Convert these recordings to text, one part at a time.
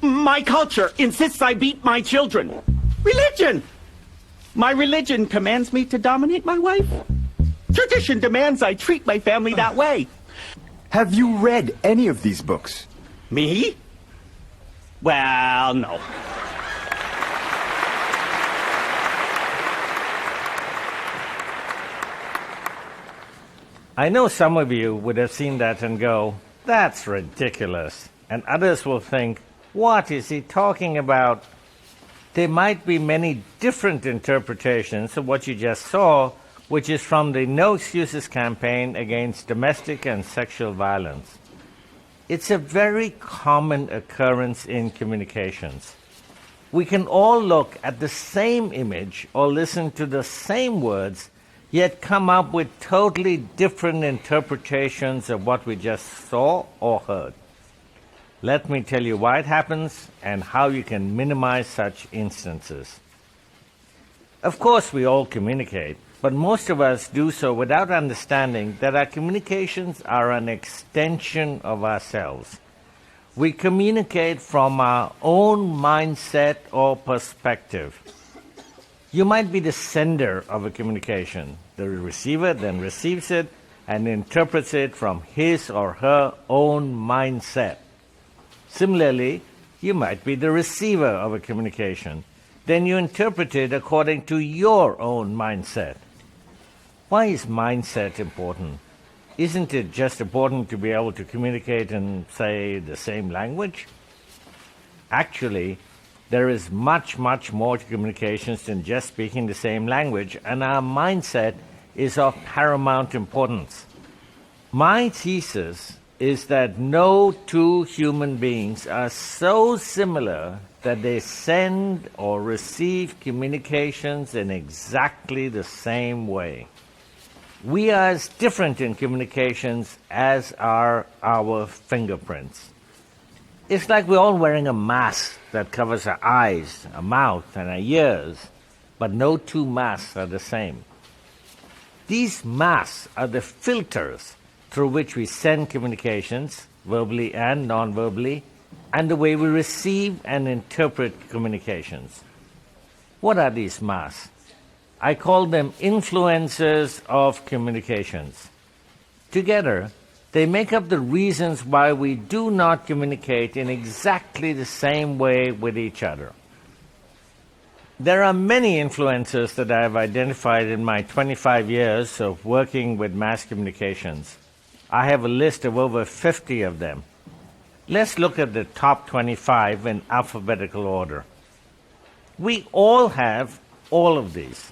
My culture insists I beat my children. Religion! My religion commands me to dominate my wife. Tradition demands I treat my family that way. Have you read any of these books? Me? Well, no. I know some of you would have seen that and go, "That's ridiculous." And others will think, "What is he talking about?" There might be many different interpretations of what you just saw, which is from the No Excuses campaign against domestic and sexual violence. It's a very common occurrence in communications. We can all look at the same image or listen to the same words, yet come up with totally different interpretations of what we just saw or heard. Let me tell you why it happens and how you can minimize such instances. Of course, we all communicate, but most of us do so without understanding that our communications are an extension of ourselves. We communicate from our own mindset or perspective. You might be the sender of a communication. The receiver then receives it and interprets it from his or her own mindset. Similarly, you might be the receiver of a communication. Then you interpret it according to your own mindset. Why is mindset important? Isn't it just important to be able to communicate in, say, the same language? Actually, there is much, much more to communications than just speaking the same language, and our mindset is of paramount importance. My thesis is that no two human beings are so similar that they send or receive communications in exactly the same way. We are as different in communications as are our fingerprints. It's like we're all wearing a mask that covers our eyes, our mouth, and our ears, but no two masks are the same. These masks are the filters through which we send communications, verbally and non-verbally, and the way we receive and interpret communications. What are these masks? I call them influencers of communications. Together, they make up the reasons why we do not communicate in exactly the same way with each other. There are many influencers that I have identified in my 25 years of working with mass communications. I have a list of over 50 of them. Let's look at the top 25 in alphabetical order. We all have all of these.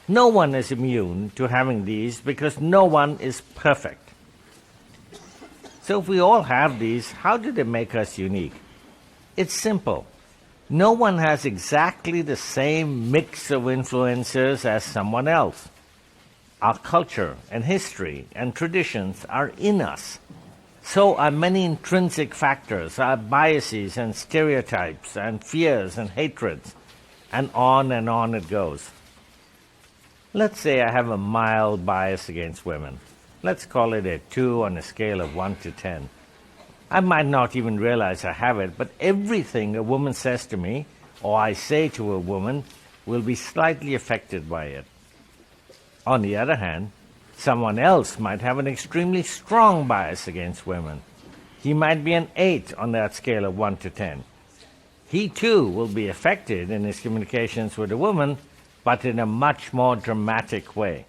No one is immune to having these because no one is perfect. So if we all have these, how do they make us unique? It's simple. No one has exactly the same mix of influences as someone else. Our culture and history and traditions are in us. So are many intrinsic factors, our biases and stereotypes and fears and hatreds, and on it goes. Let's say I have a mild bias against women. Let's call it a 2 on a scale of 1 to 10. I might not even realize I have it, but everything a woman says to me, or I say to a woman, will be slightly affected by it. On the other hand, someone else might have an extremely strong bias against women. He might be an 8 on that scale of 1 to 10. He too will be affected in his communications with a woman, but in a much more dramatic way.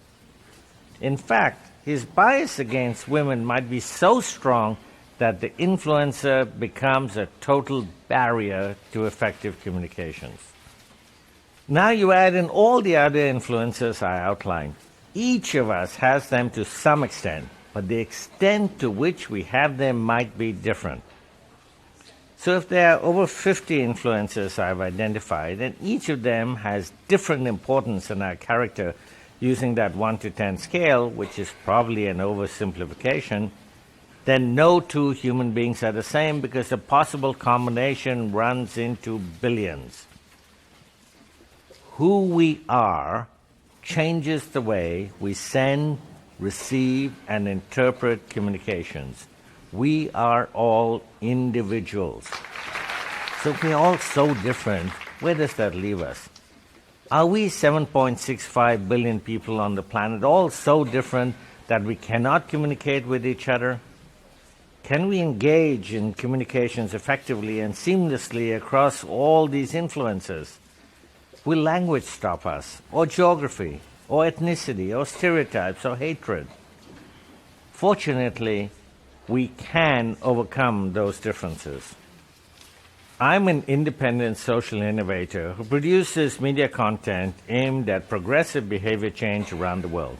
In fact, his bias against women might be so strong that the influencer becomes a total barrier to effective communications. Now you add in all the other influences I outlined. Each of us has them to some extent, but the extent to which we have them might be different. So if there are over 50 influences I've identified, and each of them has different importance in our character using that 1 to 10 scale, which is probably an oversimplification, then no two human beings are the same because the possible combination runs into billions. Who we are changes the way we send, receive, and interpret communications. We are all individuals. So if we're all so different, where does that leave us? Are we 7.65 billion people on the planet all so different that we cannot communicate with each other? Can we engage in communications effectively and seamlessly across all these influences? Will language stop us, or geography, or ethnicity, or stereotypes, or hatred? Fortunately, we can overcome those differences. I'm an independent social innovator who produces media content aimed at progressive behavior change around the world.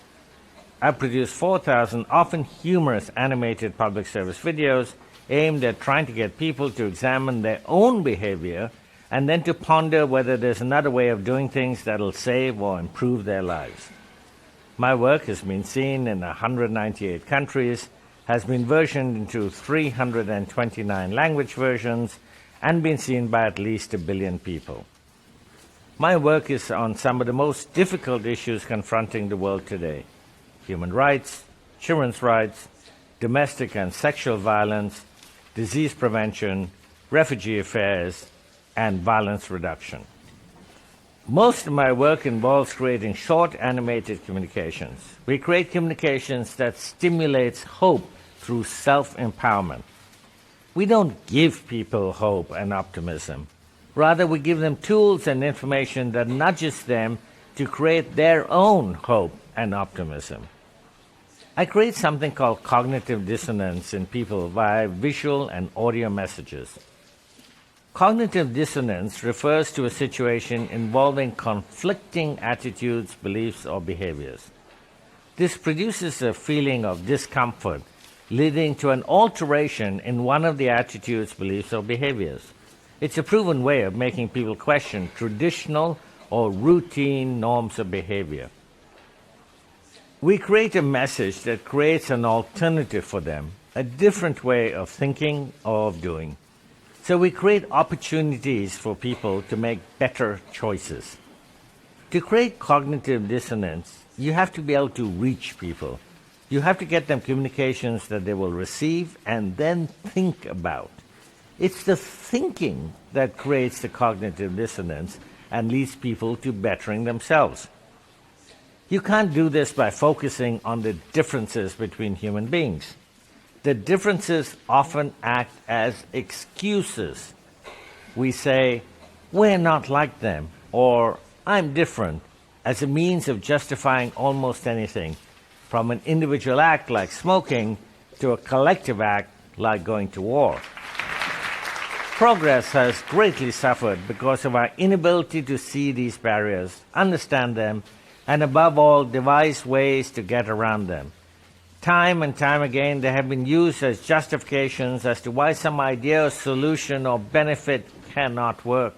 I've produced 4,000 often humorous animated public service videos aimed at trying to get people to examine their own behavior and then to ponder whether there's another way of doing things that'll save or improve their lives. My work has been seen in 198 countries, has been versioned into 329 language versions, and been seen by at least 1 billion people. My work is on some of the most difficult issues confronting the world today: human rights, children's rights, domestic and sexual violence, disease prevention, refugee affairs, and violence reduction. Most of my work involves creating short animated communications. We create communications that stimulates hope through self-empowerment. We don't give people hope and optimism. Rather, we give them tools and information that nudges them to create their own hope and optimism. I create something called cognitive dissonance in people via visual and audio messages. Cognitive dissonance refers to a situation involving conflicting attitudes, beliefs, or behaviors. This produces a feeling of discomfort, leading to an alteration in one of the attitudes, beliefs, or behaviors. It's a proven way of making people question traditional or routine norms of behavior. We create a message that creates an alternative for them, a different way of thinking or of doing. So we create opportunities for people to make better choices. To create cognitive dissonance, you have to be able to reach people. You have to get them communications that they will receive and then think about. It's the thinking that creates the cognitive dissonance and leads people to bettering themselves. You can't do this by focusing on the differences between human beings. The differences often act as excuses. We say, "We're not like them," or "I'm different," as a means of justifying almost anything, from an individual act like smoking to a collective act like going to war. Progress has greatly suffered because of our inability to see these barriers, understand them, and above all, devise ways to get around them. Time and time again, they have been used as justifications as to why some idea or solution or benefit cannot work.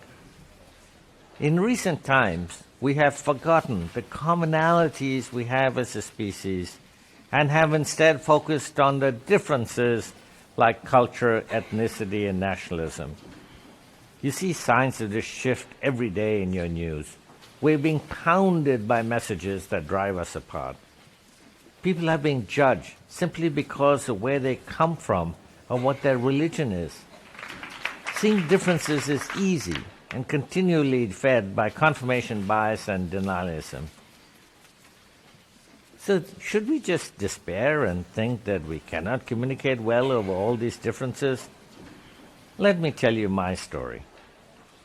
In recent times, we have forgotten the commonalities we have as a species and have instead focused on the differences like culture, ethnicity, and nationalism. You see signs of this shift every day in your news. We're being pounded by messages that drive us apart. People are being judged simply because of where they come from or what their religion is. Seeing differences is easy and continually fed by confirmation bias and denialism. So should we just despair and think that we cannot communicate well over all these differences? Let me tell you my story.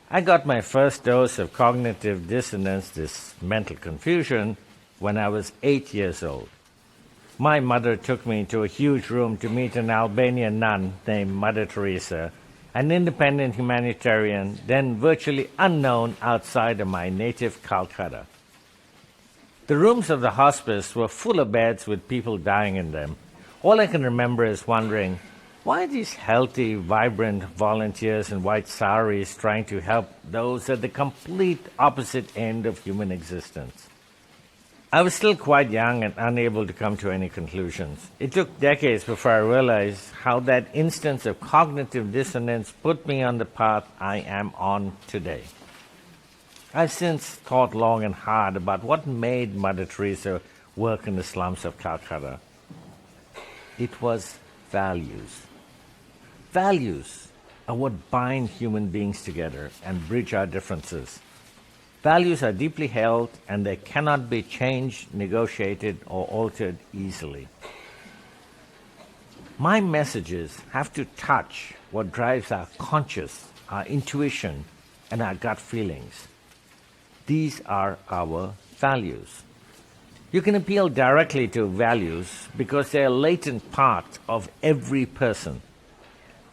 I got my first dose of cognitive dissonance, this mental confusion, when I was 8 years old. My mother took me to a huge room to meet an Albanian nun named Mother Teresa, an independent humanitarian, then virtually unknown outside of my native Calcutta. The rooms of the hospice were full of beds with people dying in them. All I can remember is wondering, why are these healthy, vibrant volunteers in white saris trying to help those at the complete opposite end of human existence? I was still quite young and unable to come to any conclusions. It took decades before I realized how that instance of cognitive dissonance put me on the path I am on today. I've since thought long and hard about what made Mother Teresa work in the slums of Calcutta. It was values. Values. are what bind human beings together and bridge our differences. Values are deeply held and they cannot be changed, negotiated, or altered easily. My messages have to touch what drives our conscious, our intuition, and our gut feelings. These are our values. You can appeal directly to values because they are a latent part of every person.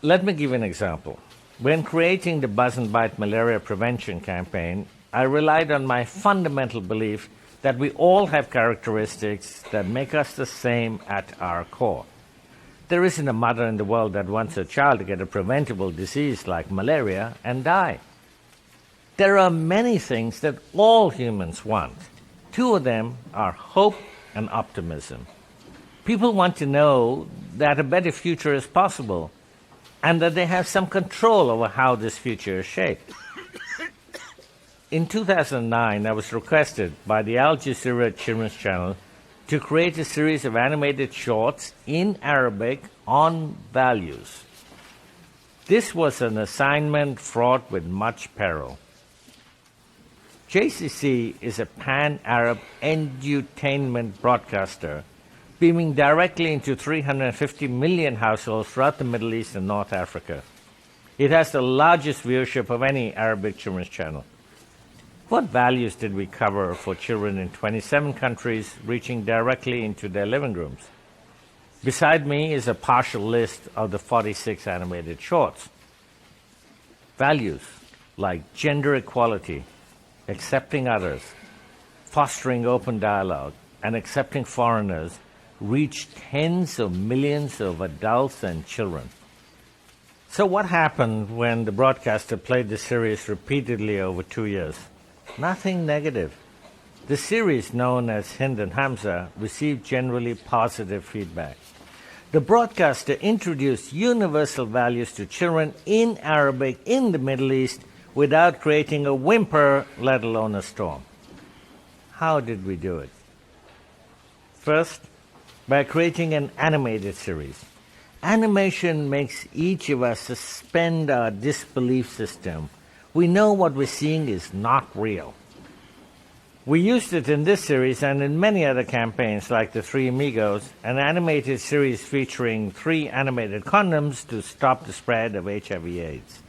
Let me give an example. When creating the Buzz and Bite malaria prevention campaign, I relied on my fundamental belief that we all have characteristics that make us the same at our core. There isn't a mother in the world that wants her child to get a preventable disease like malaria and die. There are many things that all humans want. Two of them are hope and optimism. People want to know that a better future is possible and that they have some control over how this future is shaped. In 2009, I was requested by the Al Jazeera Children's Channel to create a series of animated shorts in Arabic on values. This was an assignment fraught with much peril. JCC is a pan-Arab edutainment broadcaster beaming directly into 350 million households throughout the Middle East and North Africa. It has the largest viewership of any Arabic children's channel. What values did we cover for children in 27 countries, reaching directly into their living rooms? Beside me is a partial list of the 46 animated shorts. Values like gender equality, accepting others, fostering open dialogue, and accepting foreigners reach tens of millions of adults and children. So what happened when the broadcaster played the series repeatedly over 2 years? Nothing negative. The series, known as Hind and Hamza, received generally positive feedback. The broadcaster introduced universal values to children in Arabic in the Middle East without creating a whimper, let alone a storm. How did we do it? First, by creating an animated series. Animation makes each of us suspend our disbelief system. We know what we're seeing is not real. We used it in this series and in many other campaigns like the Three Amigos, an animated series featuring 3 animated condoms to stop the spread of HIV/AIDS.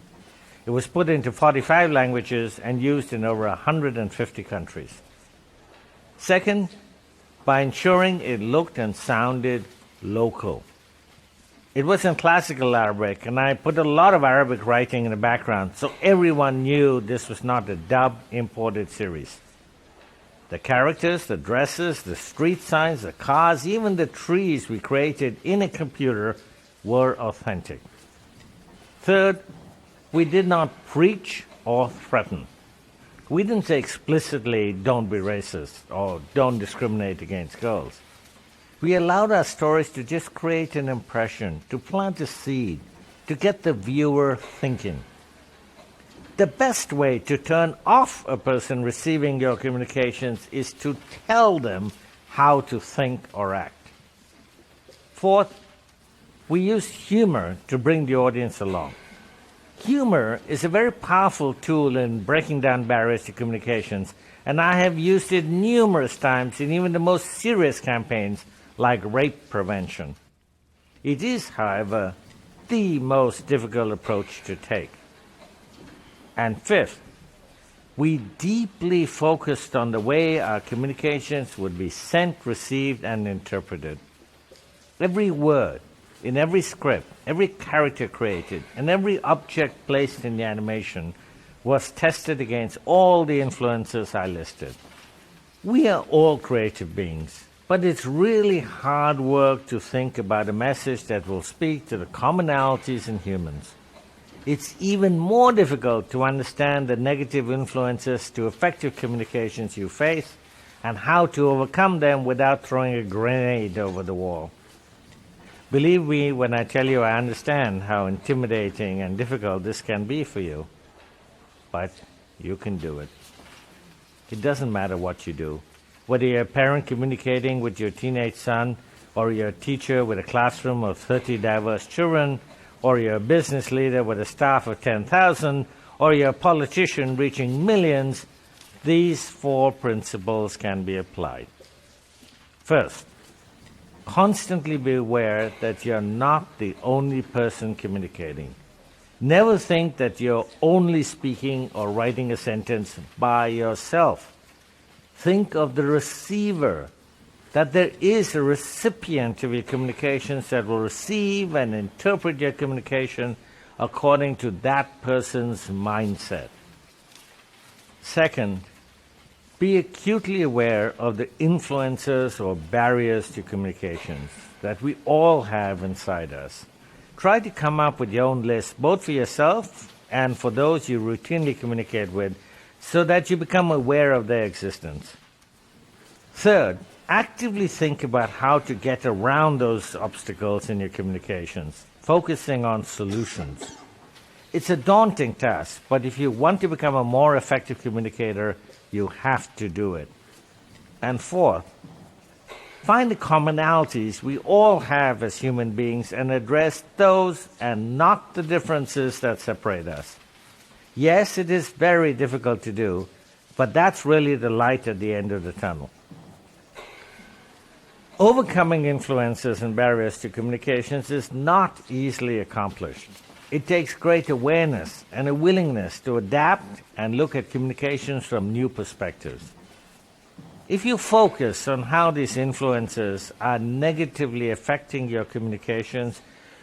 It was put into 45 languages and used in over 150 countries. Second, by ensuring it looked and sounded local. It was in classical Arabic, and I put a lot of Arabic writing in the background so everyone knew this was not a dubbed, imported series. The characters, the dresses, the street signs, the cars, even the trees we created in a computer were authentic. Third, we did not preach or threaten. We didn't say explicitly, don't be racist or don't discriminate against girls. We allowed our stories to just create an impression, to plant a seed, to get the viewer thinking. The best way to turn off a person receiving your communications is to tell them how to think or act. Fourth, we use humor to bring the audience along. Humor is a very powerful tool in breaking down barriers to communications, and I have used it numerous times in even the most serious campaigns like rape prevention. It is, however, the most difficult approach to take. And fifth, we deeply focused on the way our communications would be sent, received, and interpreted. Every word, in every script, every character created, and every object placed in the animation was tested against all the influences I listed. We are all creative beings, but it's really hard work to think about a message that will speak to the commonalities in humans. It's even more difficult to understand the negative influences to effective communications you face and how to overcome them without throwing a grenade over the wall. Believe me when I tell you I understand how intimidating and difficult this can be for you. But you can do it. It doesn't matter what you do. Whether you're a parent communicating with your teenage son, or you're a teacher with a classroom of 30 diverse children, or you're a business leader with a staff of 10,000, or you're a politician reaching millions, these 4 principles can be applied. First, constantly be aware that you're not the only person communicating. Never think that you're only speaking or writing a sentence by yourself. Think of the receiver, that there is a recipient of your communications that will receive and interpret your communication according to that person's mindset. Second, be acutely aware of the influences or barriers to communications that we all have inside us. Try to come up with your own list, both for yourself and for those you routinely communicate with, so that you become aware of their existence. Third, actively think about how to get around those obstacles in your communications, focusing on solutions. It's a daunting task, but if you want to become a more effective communicator, you have to do it. And fourth, find the commonalities we all have as human beings and address those and not the differences that separate us. Yes, it is very difficult to do, but that's really the light at the end of the tunnel. Overcoming influences and barriers to communications is not easily accomplished. It takes great awareness and a willingness to adapt and look at communications from new perspectives. If you focus on how these influences are negatively affecting your communications,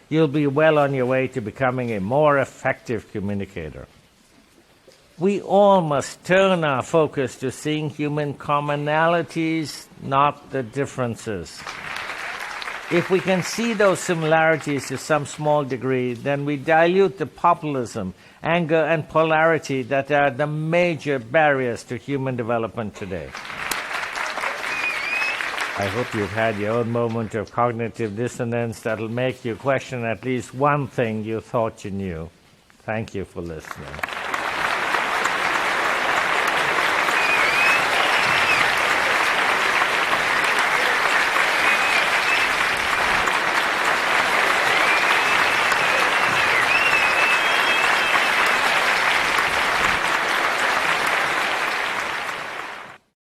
you'll be well on your way to becoming a more effective communicator. We all must turn our focus to seeing human commonalities, not the differences. If we can see those similarities to some small degree, then we dilute the populism, anger, and polarity that are the major barriers to human development today. I hope you've had your own moment of cognitive dissonance that'll make you question at least one thing you thought you knew. Thank you for listening.